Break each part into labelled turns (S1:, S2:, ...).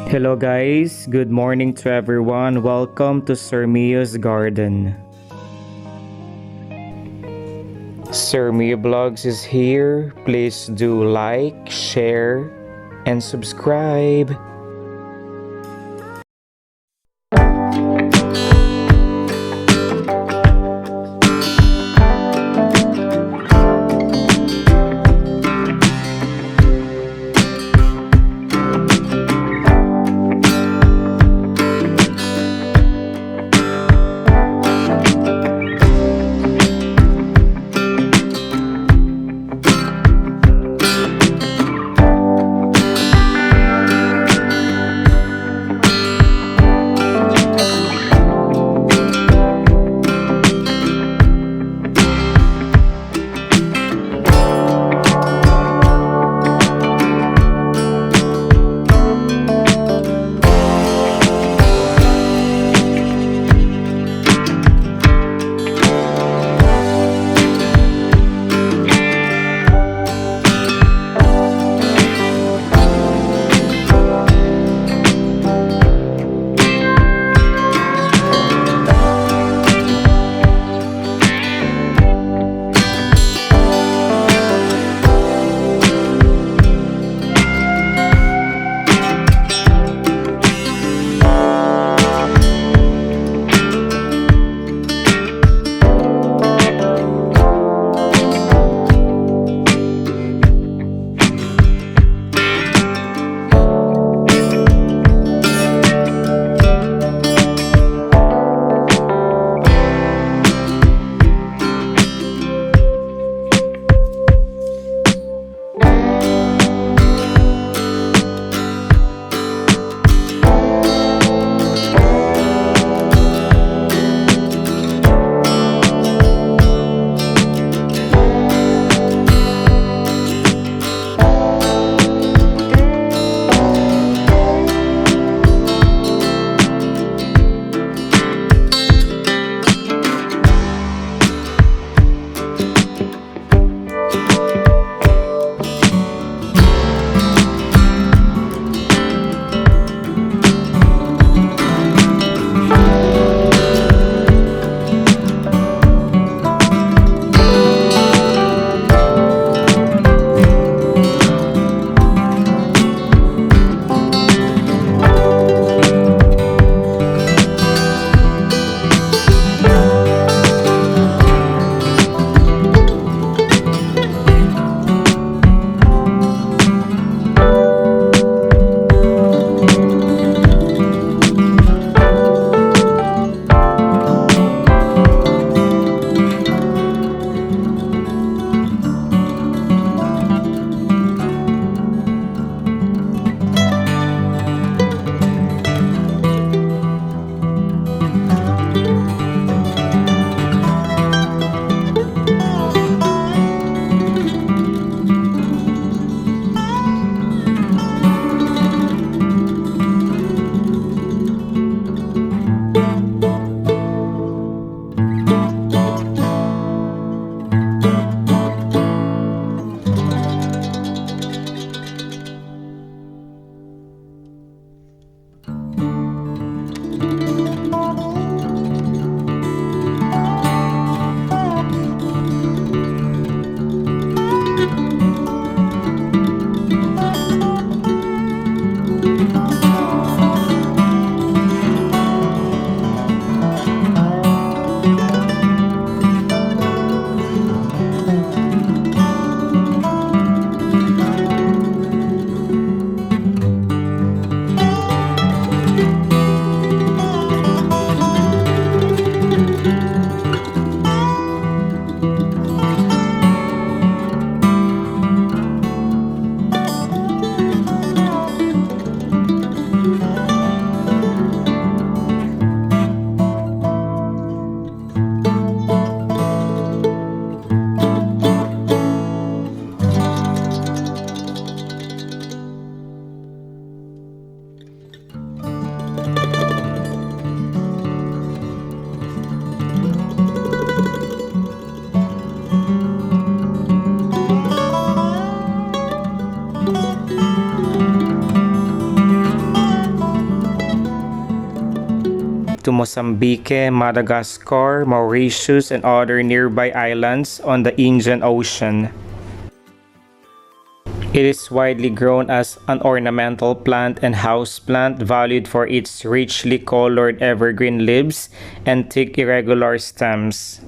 S1: Hello guys, good morning to everyone. Welcome to Sir Mio's Garden. Sir Mio Vlogs is here. Please do like, share, and subscribe. to Mozambique, Madagascar, Mauritius, and other nearby islands on the Indian Ocean. It is widely grown as an ornamental plant and houseplant, valued for its richly colored evergreen leaves and thick irregular stems.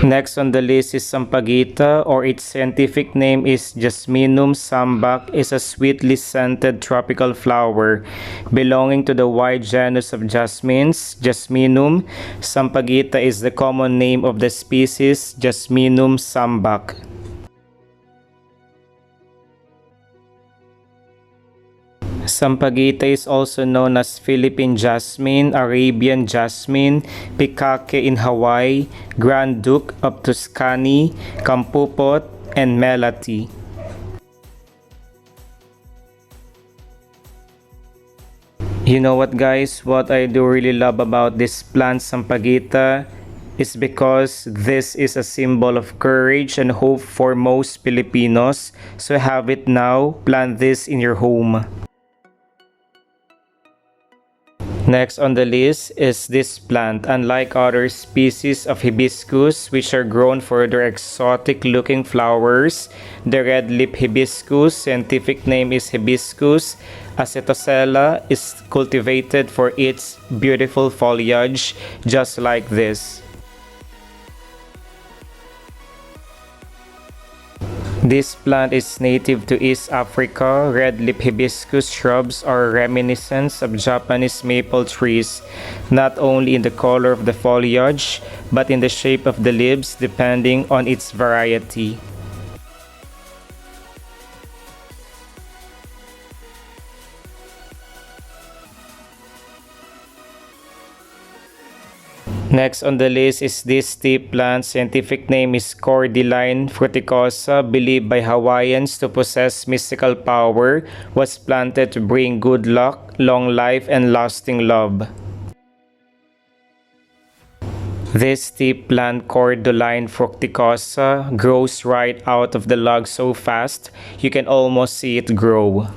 S1: Next on the list is Sampaguita, or its scientific name is Jasminum sambac, is a sweetly scented tropical flower belonging to the wide genus of jasmines, Jasminum. Sampaguita is the common name of the species Jasminum sambac. Sampaguita is also known as Philippine jasmine, Arabian jasmine, Pikake in Hawaii, Grand Duke of Tuscany, Kampupot, and Melati. You know what, guys? What I do really love about this plant, Sampaguita, is because this is a symbol of courage and hope for most Filipinos. So have it now, plant this in your home. Next on the list is this plant. Unlike other species of hibiscus, which are grown for their exotic looking flowers, the red lip hibiscus, scientific name is Hibiscus acetosella, is cultivated for its beautiful foliage, just like this. This plant is native to East Africa. Red lip hibiscus shrubs are reminiscent of Japanese maple trees, not only in the color of the foliage, but in the shape of the leaves, depending on its variety. Next on the list is this tea plant. Scientific name is Cordyline fruticosa, believed by Hawaiians to possess mystical power, was planted to bring good luck, long life, and lasting love. This tea plant, Cordyline fructicosa, grows right out of the log so fast you can almost see it grow.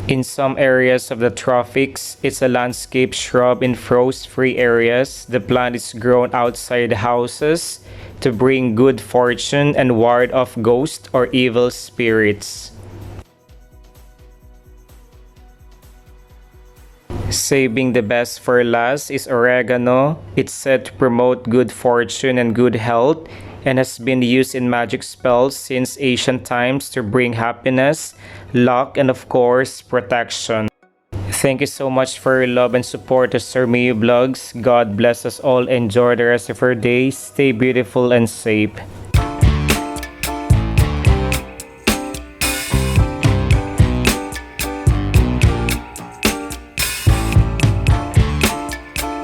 S1: In some areas of the tropics, it's a landscape shrub. In frost-free areas, the plant is grown outside houses to bring good fortune and ward off ghosts or evil spirits. Saving the best for last is oregano. It's said to promote good fortune and good health, and has been used in magic spells since ancient times to bring happiness, luck, and of course, protection. Thank you so much for your love and support to Sir Miyu Vlogs. God bless us all. Enjoy the rest of your day. Stay beautiful and safe.